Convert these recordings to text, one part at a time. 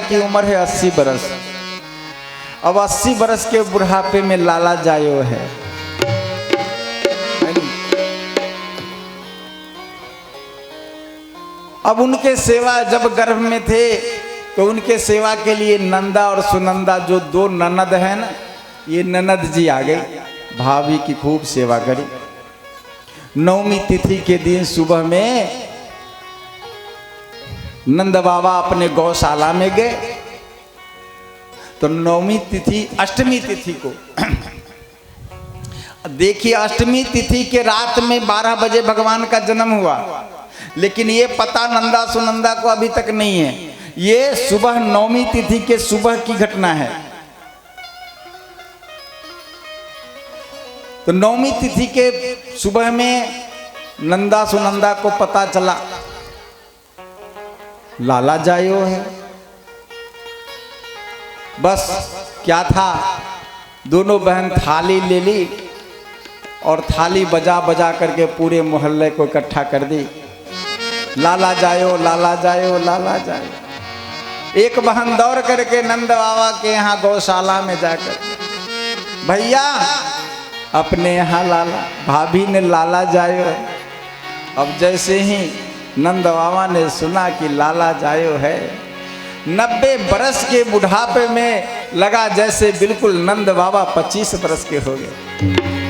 की उम्र है 80 बरस। अब 80 बरस के बुढ़ापे में लाला जायो है। अब उनके सेवा जब गर्भ में थे तो उनके सेवा के लिए नंदा और सुनंदा जो दो ननद हैं ना, ये ननद जी आ गई, भाभी की खूब सेवा करी। नवमी तिथि के दिन सुबह में नंद बाबा अपने गौशाला में गए तो नवमी तिथि अष्टमी तिथि को देखिए, अष्टमी तिथि के रात में 12 बजे भगवान का जन्म हुआ, लेकिन ये पता नंदा सुनंदा को अभी तक नहीं है। ये सुबह नवमी तिथि के सुबह की घटना है। तो नवमी तिथि के सुबह में नंदा सुनंदा को पता चला लाला जायो है। बस क्या था, दोनों बहन थाली ले ली और थाली बजा बजा करके पूरे मोहल्ले को इकट्ठा कर दी। लाला जायो, लाला जायो, लाला जायो। एक बहन दौड़ करके नंद बाबा के यहाँ गौशाला में जाकर, भैया अपने यहाँ लाला, भाभी ने लाला जायो है। अब जैसे ही नंद बाबा ने सुना कि लाला जायो है, 90 बरस के बुढ़ापे में लगा जैसे बिल्कुल नंद बाबा 25 बरस के हो गए।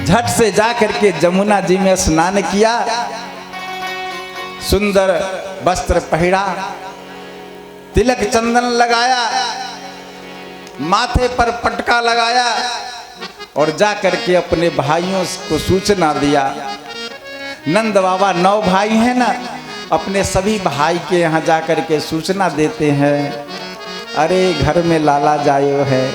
झट से जा करके जमुना जी में स्नान किया, सुंदर वस्त्र पहना, तिलक चंदन लगाया, माथे पर पटका लगाया और जा करके अपने भाइयों को सूचना दिया। नंद बाबा 9 भाई हैं ना, अपने सभी भाई के यहाँ जा करके सूचना देते हैं, अरे घर में लाला जायो है।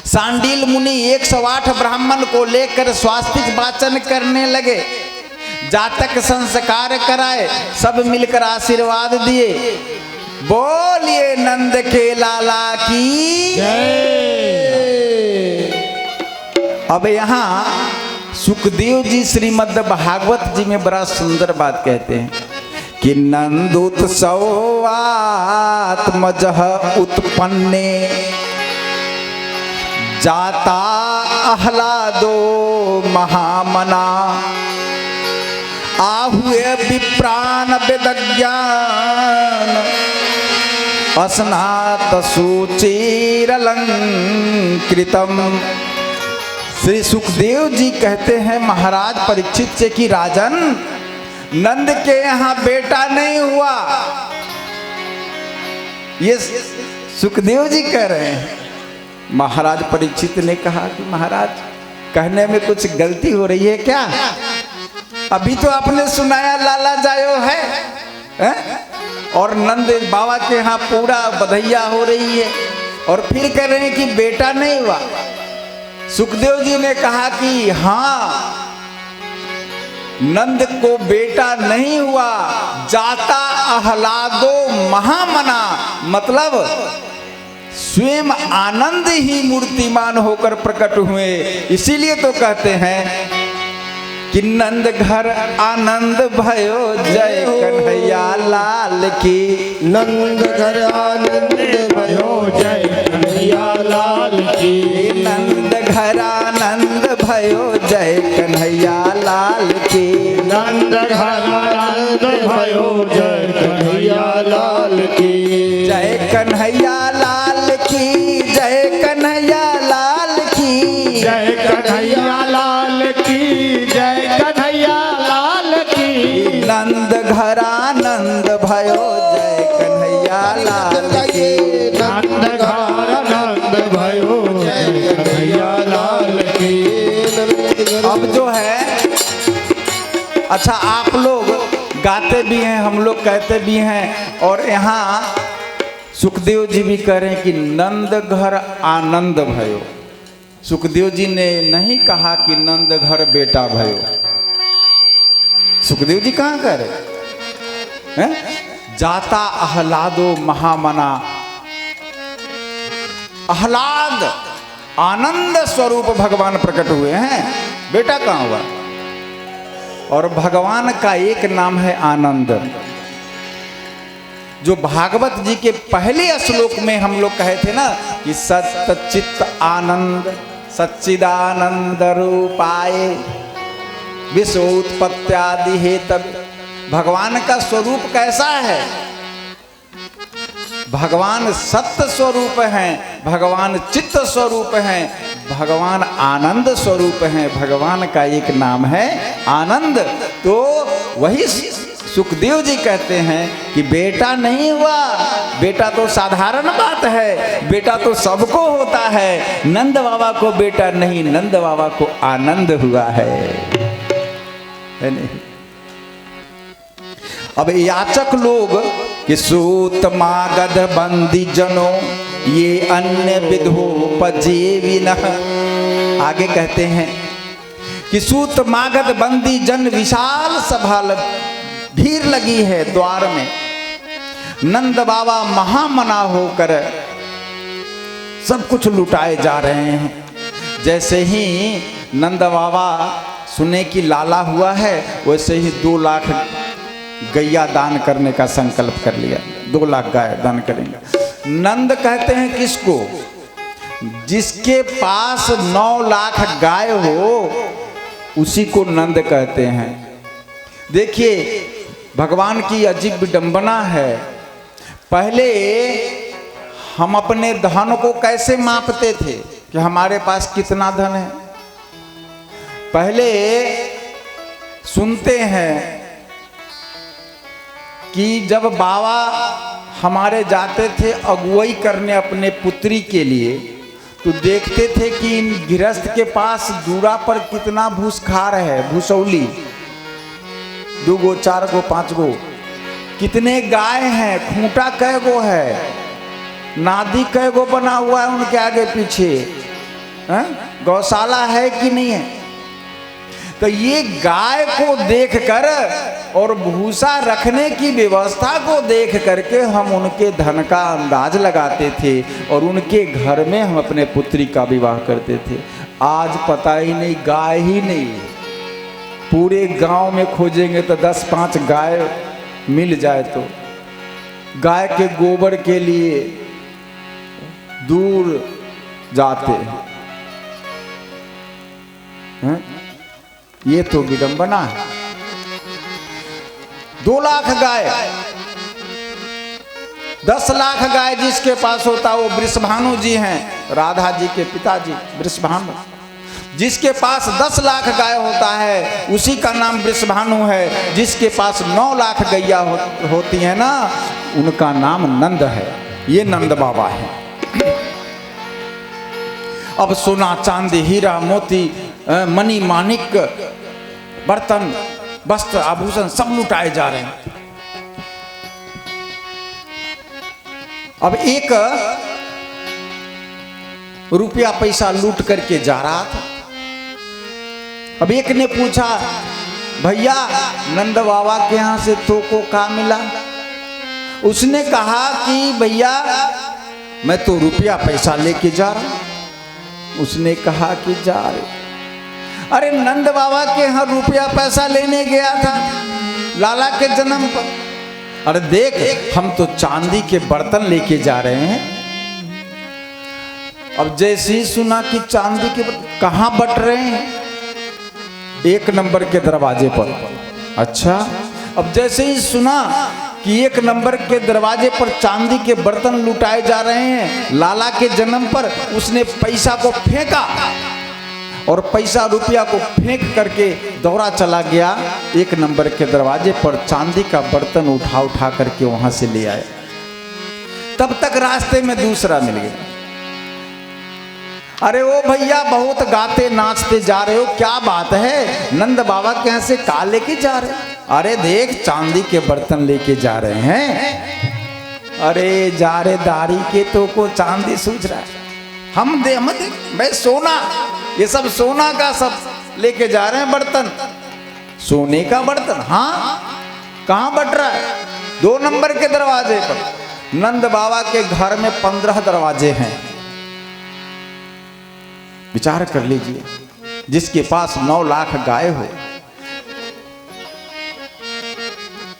सांडील मुनि 108 ब्राह्मण को लेकर स्वास्तिक वाचन करने लगे, जातक संस्कार कराए, सब मिलकर आशीर्वाद दिए। बोलिए नंद के लाला की जय। अब यहाँ सुखदेव जी श्रीमद् भागवत जी में बड़ा सुंदर बात कहते हैं कि नंदोत्सवात्मजः उत्पन्ने जाता आह्लादो महामना आहुए विप्राण वेदज्ञान अस्नात सुचिरलंकृतम। श्री सुखदेव जी कहते हैं महाराज परीक्षित से कि राजन, नंद के यहाँ बेटा नहीं हुआ। ये सुखदेव जी कह रहे हैं। महाराज परीक्षित ने कहा कि महाराज कहने में कुछ गलती हो रही है क्या? अभी तो आपने सुनाया लाला जायो है? और नंद बाबा के यहाँ पूरा बधैया हो रही है और फिर कह रहे हैं कि बेटा नहीं हुआ। सुखदेव जी ने कहा कि हाँ, नंद को बेटा नहीं हुआ, जाता आह्लादो महामना, मतलब स्वयं आनंद ही मूर्तिमान होकर प्रकट हुए। इसीलिए तो कहते हैं कि नंद घर आनंद भयो, जय कन्हैया लाल की। नंद घर आनंद भयो, जय कन्हैया लाल की। नंद घर आनंद भयो, जय कन्हैया लाल की। नंद घर आनंद भयो, जय कन्हैया लाल की। जय कन्हैया लाल की, जय कन्हैया लाल की। जय कन्हैया लाल की, जय कन्हैया लाल की। नंद घर आनंद भयो, जय कन्हैया लाल की। नंद घर आनंद भयो, जय कन्हैया लाल की। अब जो है, अच्छा आप लोग गाते भी हैं, हम लोग कहते भी हैं, और यहाँ सुखदेव जी भी कह रहे हैं कि नंद घर आनंद भयो। सुखदेव जी ने नहीं कहा कि नंद घर बेटा भयो। सुखदेव जी कहाँ कह रहे हैं? जाता आह्लादो महामना, आह्लाद आनंद स्वरूप भगवान प्रकट हुए हैं, बेटा कहाँ हुआ? और भगवान का एक नाम है आनंद। जो भागवत जी के पहले श्लोक में हम लोग कहे थे ना कि सच्चित आनंद सच्चिदानंद रूपाय विश्वोत्पत्त्यादि हेतवे। भगवान का स्वरूप कैसा है? भगवान सत्य स्वरूप हैं, भगवान चित्त स्वरूप हैं, भगवान आनंद स्वरूप हैं। भगवान का एक नाम है आनंद। तो वही सुखदेव जी कहते हैं कि बेटा नहीं हुआ, बेटा तो साधारण बात है, बेटा तो सबको होता है, नंद बाबा को बेटा नहीं, नंद बाबा को आनंद हुआ है नहीं? अब याचक लोग कि सूत मागध बंदी जनो ये अन्य विधोपजीविनः, आगे कहते हैं कि सूत मागध बंदी जन, विशाल सभा भीड़ लगी है द्वार में। नंद बाबा महामना होकर सब कुछ लुटाए जा रहे हैं। जैसे ही नंद बाबा सुने कि लाला हुआ है, वैसे ही 2 लाख गैया दान करने का संकल्प कर लिया। 2 लाख गाय दान करेंगे। नंद कहते हैं किसको? जिसके पास 9 लाख गाय हो उसी को नंद कहते हैं। देखिए भगवान की अजीब विडंबना है। पहले हम अपने धन को कैसे मापते थे कि हमारे पास कितना धन है? पहले सुनते हैं कि जब बाबा हमारे जाते थे अगुवाई करने अपने पुत्री के लिए, तो देखते थे कि इन गृहस्थ के पास दूरा पर कितना भूसखार है, भूसौली, 2 गो 4 गो 5 गो, कितने गाय हैं, खूंटा कै गो है, नादी कै गो बना हुआ है उनके आगे पीछे, गौशाला है कि नहीं है। तो ये गाय को देखकर और भूसा रखने की व्यवस्था को देख करके हम उनके धन का अंदाज लगाते थे और उनके घर में हम अपने पुत्री का विवाह करते थे। आज पता ही नहीं, गाय ही नहीं। पूरे गांव में खोजेंगे तो 10-5 गाय मिल जाए तो गाय के गोबर के लिए दूर जाते हैं। ये तो विडंबना है। 2 लाख गाय, 10 लाख गाय जिसके पास होता वो वृषभानु जी हैं, राधा जी के पिताजी वृषभानु। जिसके पास 10 लाख गाय होता है उसी का नाम वृषभानु है। जिसके पास 9 लाख गैया होती है ना, उनका नाम नंद है। ये नंद बाबा है। अब सोना चांदी हीरा मोती मणि माणिक बर्तन वस्त्र आभूषण सब लुटाए जा रहे हैं। अब एक रुपया पैसा लूट करके जा रहा था। अब एक ने पूछा, भैया नंद बाबा के यहां से तो को का मिला? उसने कहा कि भैया मैं तो रुपया पैसा लेके जा रहा हूं। उसने कहा कि जा रहे। अरे नंद बाबा के यहाँ रुपया पैसा लेने गया था लाला के जन्म पर। अरे देख, हम तो चांदी के बर्तन लेके जा रहे हैं। अब जैसे ही सुना कि चांदी के कहाँ बट रहे हैं, 1 नंबर के दरवाजे पर। अच्छा, अब जैसे ही सुना कि 1 नंबर के दरवाजे पर चांदी के बर्तन लुटाए जा रहे हैं लाला के जन्म पर, उसने पैसा को फेंका और पैसा रुपया को फेंक करके दौड़ा चला गया 1 नंबर के दरवाजे पर। चांदी का बर्तन उठा करके वहां से ले आया। तब तक रास्ते में दूसरा मिल गया। अरे ओ भैया बहुत गाते नाचते जा रहे हो, क्या बात है? नंद बाबा के यहाँ से का लेके जा रहे? अरे देख चांदी के बर्तन लेके जा रहे हैं। अरे जा रहे दारी के तो को चांदी सूझ रहा है। हम दे भाई सोना, ये सब सोना का सब लेके जा रहे हैं बर्तन, सोने का बर्तन। हाँ, कहाँ बट रहा है? 2 नंबर के दरवाजे पर। नंद बाबा के घर में 15 दरवाजे हैं। विचार कर लीजिए, जिसके पास 9 लाख गाय हो,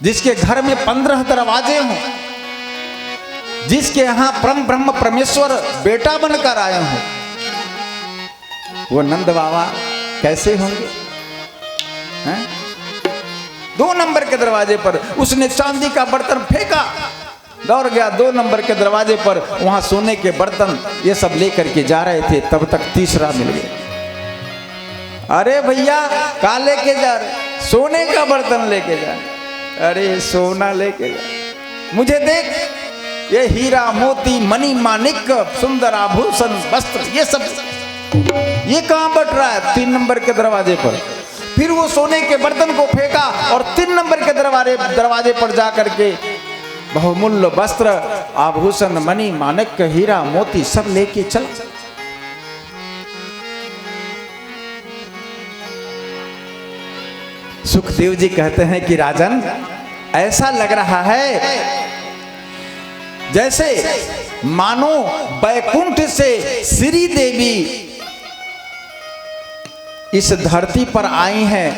जिसके घर में 15 दरवाजे हों, जिसके यहाँ परम ब्रह्म परमेश्वर बेटा बनकर आए हो, वो नंद बाबा कैसे होंगे? हैं? 2 नंबर के दरवाजे पर उसने चांदी का बर्तन फेंका, दौड़ गया 2 नंबर के दरवाजे पर, वहां सोने के बर्तन ये सब लेकर के जा रहे थे, तब तक तीसरा मिल गया। अरे भैया का लेके जा रहे? सोने का बर्तन लेके जा। अरे सोना लेके जा, मुझे देख, ये हीरा मोती मणि माणिक सुंदर आभूषण वस्त्र ये सब ये कहां बट रहा है? 3 नंबर के दरवाजे पर। फिर वो सोने के बर्तन को फेंका और 3 नंबर के दरवाजे पर जा करके बहुमूल्य वस्त्र आभूषण मणि माणिक हीरा मोती सब लेके चला। सुखदेव जी कहते हैं कि राजन, ऐसा लग रहा है जैसे मानो बैकुंठ से श्री देवी इस धरती पर आई हैं।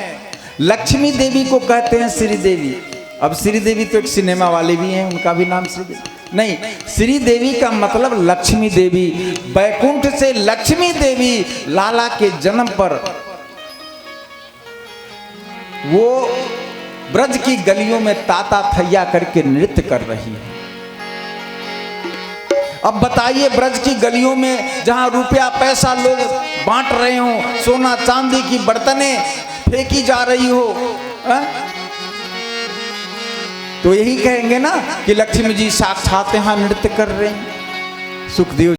लक्ष्मी देवी को कहते हैं श्री देवी। अब श्री देवी तो एक सिनेमा वाली भी हैं, उनका भी नाम श्री देवी नहीं, श्री देवी का मतलब लक्ष्मी देवी। बैकुंठ से लक्ष्मी देवी लाला के जन्म पर वो ब्रज की गलियों में ताता थैया करके नृत्य कर रही है। अब बताइए, ब्रज की गलियों में जहां रुपया पैसा लोग बांट रहे हो, सोना चांदी की बर्तनें फेंकी जा रही हो, तो यही कहेंगे ना कि लक्ष्मी जी साक्षात यहां नृत्य कर रहे हैं। सुखदेव